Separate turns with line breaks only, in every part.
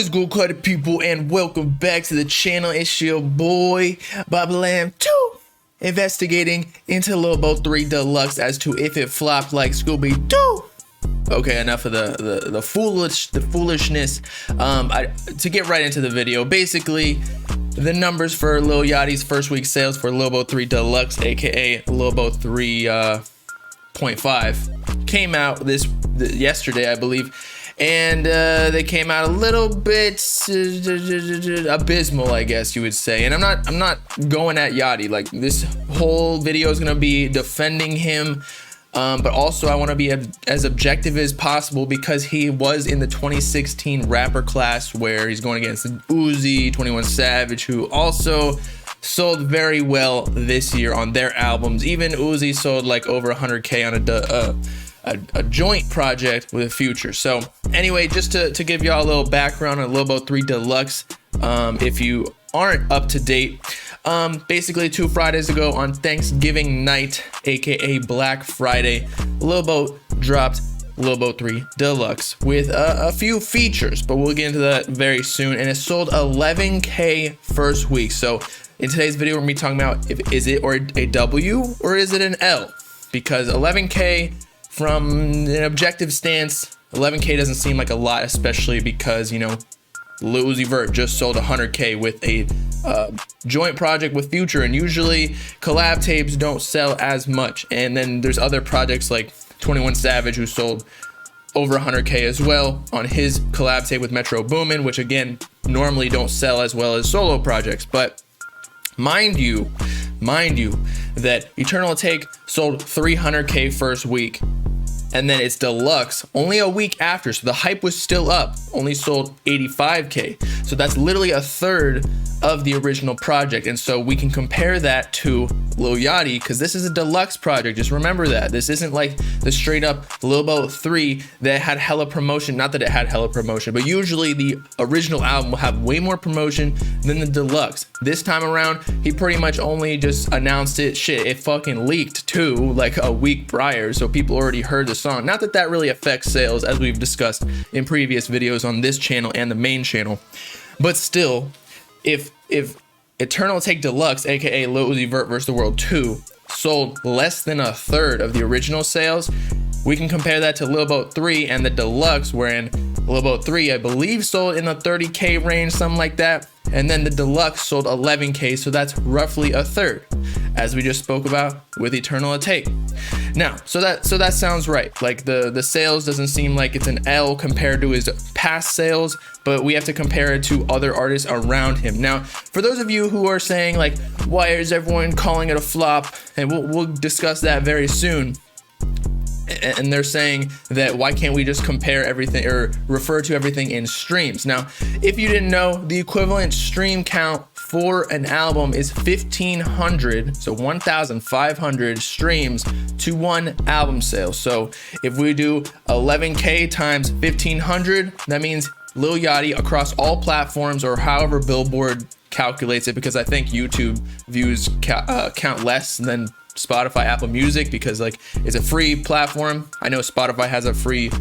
What is good, Cluttered people, and welcome back to the channel. It's your boy, Bob Lamb 2, investigating into Lil Bo 3 Deluxe as to if it flopped like Scooby-Doo. Okay, enough of the foolishness. To get right into the video, basically, the numbers for Lil Yachty's first week sales for Lil Bo 3 Deluxe, aka Lil Bo 3.5, came out yesterday, I believe. And they came out a little bit abysmal, I guess you would say. And I'm not going at Yachty. Like, this whole video is gonna be defending him, but also I want to be as objective as possible because he was in the 2016 rapper class where he's going against Uzi, 21 Savage, who also sold very well this year on their albums. Even Uzi sold like over 100K on a joint project with Future. So anyway, just to give y'all a little background on Lil Bo 3 Deluxe, if you aren't up to date, basically 2 Fridays ago on Thanksgiving night, aka Black Friday, Lil Bo dropped Lil Bo 3 Deluxe with a few features, but we'll get into that very soon. And it sold 11K first week. So in today's video, we're gonna be talking about is it a W or is it an L? Because 11K, from an objective stance, 11K doesn't seem like a lot, especially because, you know, Lil Uzi Vert just sold 100K with a joint project with Future, and usually collab tapes don't sell as much. And then there's other projects like 21 Savage, who sold over 100K as well on his collab tape with Metro Boomin, which again normally don't sell as well as solo projects. But mind you that Eternal Take sold 300K first week, and then its Deluxe only a week after, so the hype was still up, only sold 85K. So that's literally a third of the original project. And so we can compare that to Lil Yachty, because this is a Deluxe project. Just remember that this isn't like the straight up Lil Bo 3 that had hella promotion. Not that it had hella promotion, but usually the original album will have way more promotion than the Deluxe. This time around, he pretty much only just announced it. Shit, it fucking leaked too, like a week prior, so people already heard the song. Not that that really affects sales, as we've discussed in previous videos on this channel and the main channel, but still, if Eternal Take Deluxe, aka Lil Uzi Vert vs. the World 2, sold less than a third of the original sales, we can compare that to Lil Bo 3 and the Deluxe, wherein Lil Bo 3, I believe, sold in the 30K range, something like that, and then the Deluxe sold 11K, so that's roughly a third, as we just spoke about with Eternal Take. Now, so that sounds right. Like the sales doesn't seem like it's an L compared to his past sales, but we have to compare it to other artists around him. Now, for those of you who are saying like, why is everyone calling it a flop? And we'll discuss that very soon. And they're saying that why can't we just compare everything or refer to everything in streams? Now, if you didn't know, the equivalent stream count for an album is 1,500, so 1,500 streams to one album sale. So if we do 11K times 1,500, that means Lil Yachty across all platforms, or however Billboard calculates it, because I think YouTube views count less than Spotify, Apple Music, because like it's a free platform. I know Spotify has a free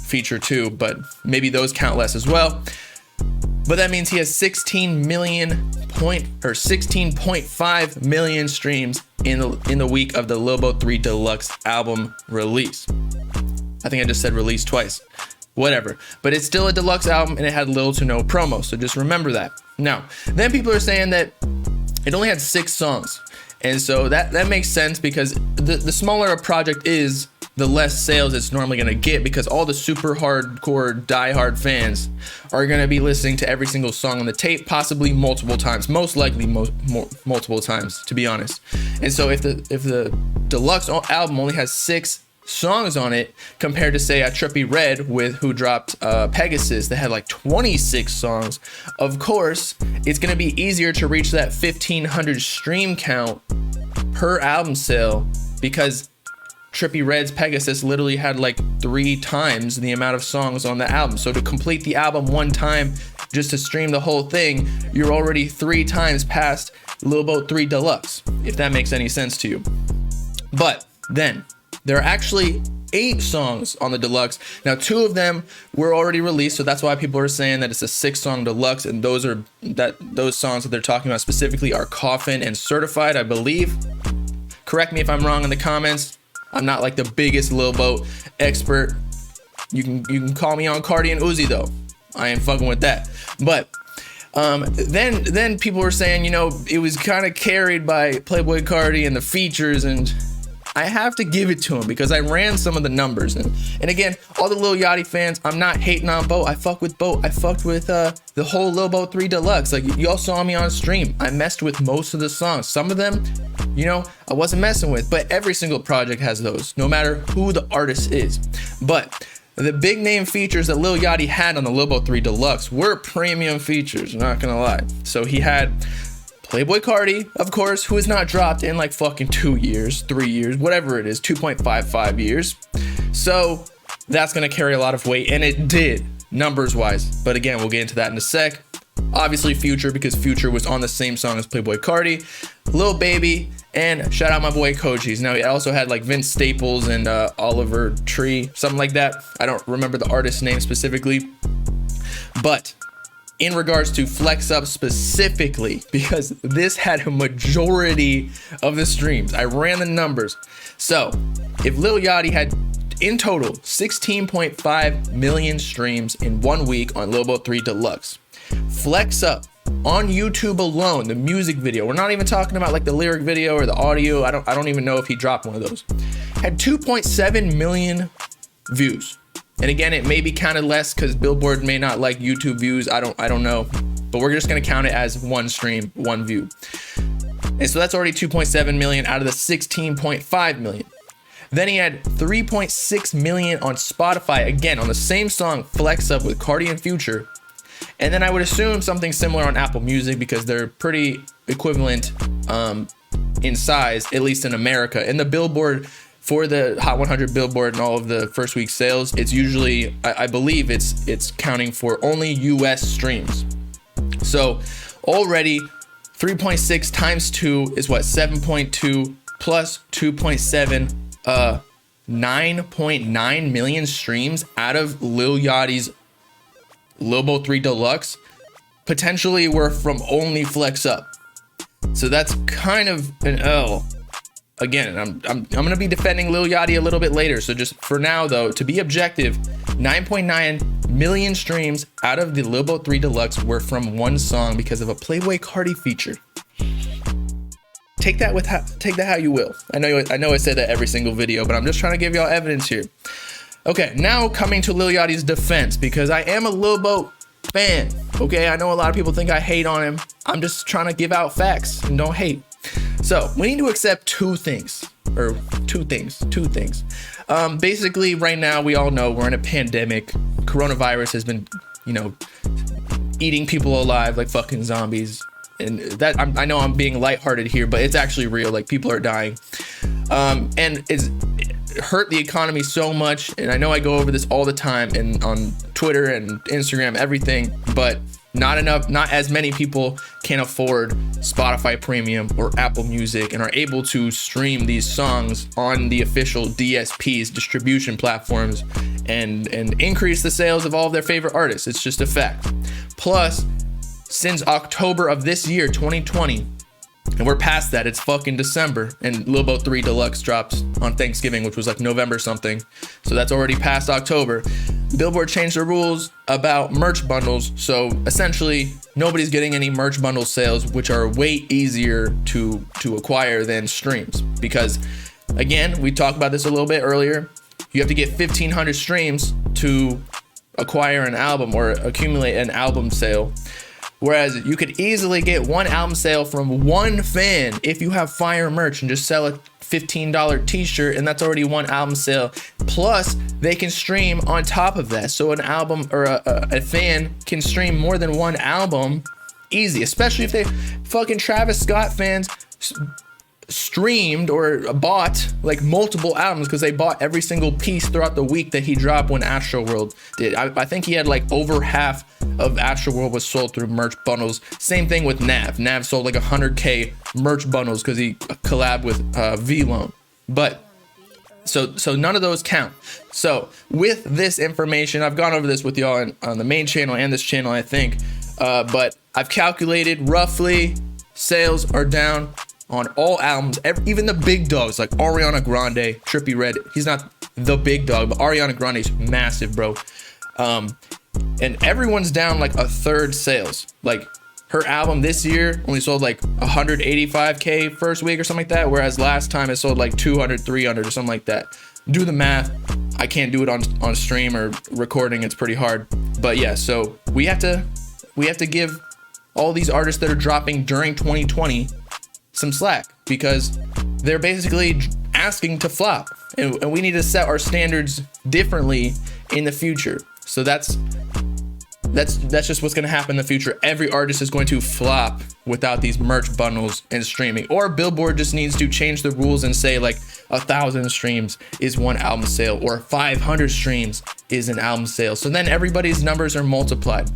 feature too, but maybe those count less as well. But that means he has 16.5 million streams in the week of the Lil Bo 3 Deluxe album release. I think I just said release twice. Whatever, but it's still a Deluxe album and it had little to no promo, so just remember that. Now, then people are saying that it only had 6 songs. And so that makes sense, because the smaller a project is, the less sales it's normally going to get, because all the super hardcore diehard fans are going to be listening to every single song on the tape, possibly multiple times, most likely multiple times, to be honest. And so if the Deluxe album only has 6 songs on it, compared to say a Trippie Redd who dropped Pegasus that had like 26 songs, of course it's going to be easier to reach that 1,500 stream count per album sale, because Trippie Redd's Pegasus literally had like 3 times the amount of songs on the album. So to complete the album one time, just to stream the whole thing, you're already 3 times past Lil Bo 3 Deluxe, if that makes any sense to you. But then there are actually 8 songs on the deluxe. Now 2 of them were already released, so that's why people are saying that it's a 6-song deluxe, and those songs that they're talking about specifically are Coffin and Certified, I believe. Correct me if I'm wrong in the comments. I'm not like the biggest Lil Boat expert. You can call me on Cardi and Uzi though. I ain't fucking with that. But then people were saying, you know, it was kind of carried by Playboi Carti and the features, and I have to give it to him because I ran some of the numbers. And again, all the Lil Yachty fans, I'm not hating on Boat. I fuck with Boat. I fucked with the whole Lil Boat 3 Deluxe. Like, y'all saw me on stream. I messed with most of the songs. Some of them, you know, I wasn't messing with, but every single project has those, no matter who the artist is. But the big name features that Lil Yachty had on the Lil Boat 3 Deluxe were premium features, not gonna lie. So he had Playboi Carti, of course, who has not dropped in like fucking 2 years, 3 years, whatever it is, 2.55 years. So that's gonna carry a lot of weight, and it did, numbers wise. But again, we'll get into that in a sec. Obviously Future, because Future was on the same song as Playboi Carti, Lil Baby, and shout out my boy Koji's. Now, he also had like Vince Staples and Oliver Tree, something like that. I don't remember the artist's name specifically. But in regards to Flex Up specifically, because this had a majority of the streams, I ran the numbers. So if Lil Yachty had in total 16.5 million streams in 1 week on Lil Boat 3 Deluxe, Flex Up on YouTube alone, the music video, we're not even talking about like the lyric video or the audio, I don't even know if he dropped one of those, had 2.7 million views. And again, it may be counted less because Billboard may not like YouTube views. I don't know, but we're just gonna count it as 1 stream, 1 view. And so that's already 2.7 million out of the 16.5 million. Then he had 3.6 million on Spotify, again on the same song Flex Up with Cardi and Future. And then I would assume something similar on Apple Music because they're pretty equivalent in size, at least in America. And the Billboard, for the Hot 100 Billboard and all of the first week sales, it's usually, I believe it's counting for only US streams. So already 3.6 times 2 is what, 7.2 plus 2.7, 9.9 million streams out of Lil Yachty's Lil Boat 3 Deluxe potentially were from only Flex Up. So that's kind of an L. Again, I'm gonna be defending Lil Yachty a little bit later. So just for now though, to be objective, 9.9 million streams out of the Lil Boat 3 Deluxe were from 1 song because of a Playboi Carti feature. Take that how you will. I know I say that every single video, but I'm just trying to give y'all evidence here. Okay, now coming to Lil Yachty's defense, because I am a Lil Boat fan. Okay, I know a lot of people think I hate on him. I'm just trying to give out facts and don't hate. So we need to accept two things. Basically, right now, we all know we're in a pandemic. Coronavirus has been, you know, eating people alive like fucking zombies. And that I know I'm being lighthearted here, but it's actually real. Like, people are dying. And it hurt the economy so much. And I know I go over this all the time and on Twitter and Instagram, everything, but not as many people can afford Spotify Premium or Apple Music and are able to stream these songs on the official DSPs, distribution platforms, and increase the sales of all of their favorite artists. It's just a fact. Plus, since October of this year, 2020, and we're past that, it's fucking December, and Lil Boat 3 Deluxe dropped on Thanksgiving, which was like November something, so that's already past October. Billboard changed the rules about merch bundles, so essentially nobody's getting any merch bundle sales, which are way easier to acquire than streams, because again, we talked about this a little bit earlier, you have to get 1,500 streams to acquire an album or accumulate an album sale. Whereas you could easily get one album sale from one fan if you have fire merch and just sell a $15 t-shirt, and that's already one album sale. Plus, they can stream on top of that. So an album or a fan can stream more than one album easy, especially if they fucking Travis Scott fans streamed or bought like multiple albums because they bought every single piece throughout the week that he dropped when Astroworld did. I think he had like over half of Astroworld was sold through merch bundles. Same thing with Nav. Nav sold like 100K merch bundles because he collabed with V-Lone. But So none of those count. So with this information, I've gone over this with y'all on the main channel and this channel, I think. But I've calculated roughly sales are down on all albums, even the big dogs like Ariana Grande, Trippie Redd. He's not the big dog, but Ariana Grande's massive, bro. And everyone's down like a third sales. Like her album this year only sold like 185K first week or something like that, whereas last time it sold like 200, 300 or something like that. Do the math. I can't do it on stream or recording. It's pretty hard. But yeah, so we have to give all these artists that are dropping during 2020 some slack, because they're basically asking to flop, and we need to set our standards differently in the future. So that's just what's going to happen in the future. Every artist is going to flop without these merch bundles and streaming. Or Billboard just needs to change the rules and say like 1,000 streams is one album sale, or 500 streams is an album sale. So then everybody's numbers are multiplied.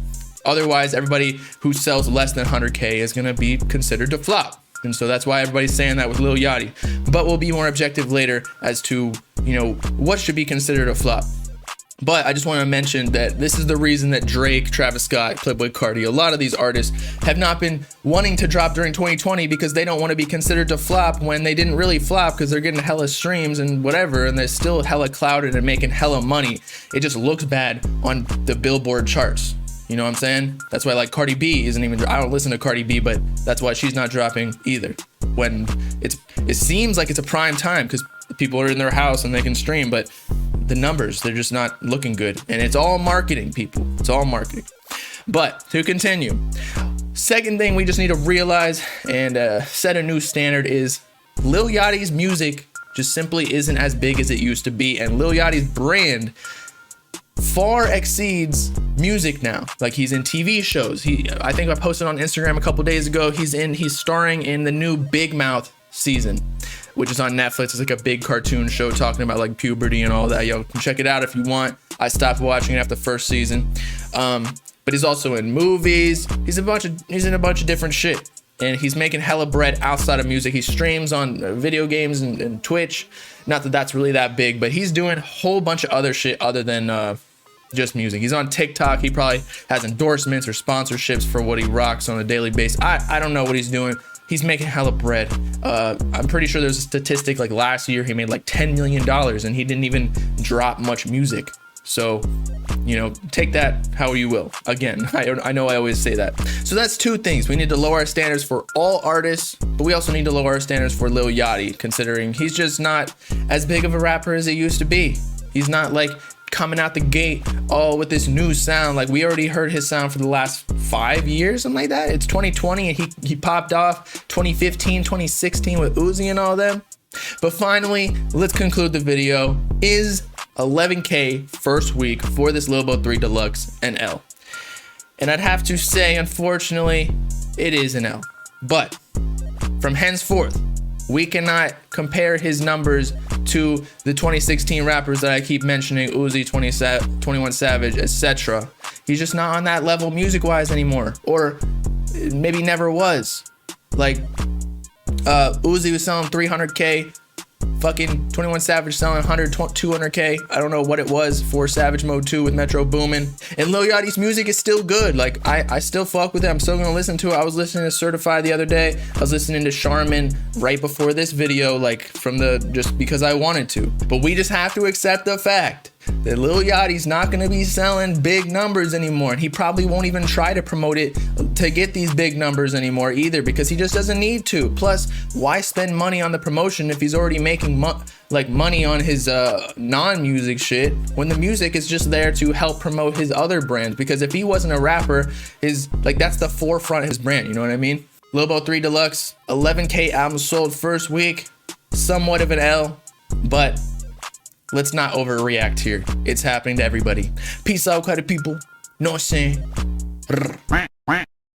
Otherwise, everybody who sells less than 100K is going to be considered to flop. And so that's why everybody's saying that with Lil Yachty. But we'll be more objective later as to, what should be considered a flop. But I just want to mention that this is the reason that Drake, Travis Scott, Playboi Carti, a lot of these artists have not been wanting to drop during 2020, because they don't want to be considered to flop when they didn't really flop, because they're getting hella streams and whatever, and they're still hella clouded and making hella money. It just looks bad on the Billboard charts. You know what I'm saying? That's why like Cardi B isn't even, I don't listen to Cardi B, but that's why she's not dropping either. When it seems like it's a prime time because people are in their house and they can stream, but the numbers, they're just not looking good. And it's all marketing, people. It's all marketing. But to continue, second thing we just need to realize and set a new standard is Lil Yachty's music just simply isn't as big as it used to be. And Lil Yachty's brand far exceeds music now. Like, he's in TV shows. I think I posted on Instagram a couple days ago, he's starring in the new Big Mouth season, which is on Netflix. It's like a big cartoon show talking about like puberty and all that. Yo, check it out if you want. I stopped watching it after the first season. But he's also in movies. He's in a bunch of different shit. And he's making hella bread outside of music. He streams on video games and Twitch. Not that that's really that big, but he's doing a whole bunch of other shit other than just music. He's on TikTok. He probably has endorsements or sponsorships for what he rocks on a daily basis. I don't know what he's doing. He's making hella bread. I'm pretty sure there's a statistic like last year he made like $10 million and he didn't even drop much music. So, take that how you will. Again, I know I always say that. So that's two things. We need to lower our standards for all artists, but we also need to lower our standards for Lil Yachty, considering he's just not as big of a rapper as he used to be. He's not like coming out the gate with this new sound. Like, we already heard his sound for the last 5 years, something like that. It's 2020 and he popped off 2015, 2016 with Uzi and all them. But finally, let's conclude the video. Is 11K first week for this Lil Bo 3 Deluxe an L? And I'd have to say, unfortunately, it is an L. But from henceforth, we cannot compare his numbers to the 2016 rappers that I keep mentioning, Uzi, 21 Savage, etc. He's just not on that level music-wise anymore, or maybe never was. Like, Uzi was selling 300K, fucking 21 Savage selling 100, 200K. I don't know what it was for Savage Mode 2 with Metro Boomin. And Lil Yachty's music is still good. Like, I still fuck with it. I'm still gonna listen to it. I was listening to Certified the other day. I was listening to Charmin right before this video, like just because I wanted to. But we just have to accept the fact that Lil Yachty's not gonna be selling big numbers anymore. And he probably won't even try to promote it to get these big numbers anymore either, because he just doesn't need to. Plus, why spend money on the promotion if he's already making money on his non-music shit, when the music is just there to help promote his other brands? Because if he wasn't a rapper, that's the forefront of his brand, you know what I mean? Lil Bo 3 Deluxe, 11K albums sold first week, somewhat of an L, but let's not overreact here. It's happening to everybody. Peace out, kind of people. Know what I'm saying?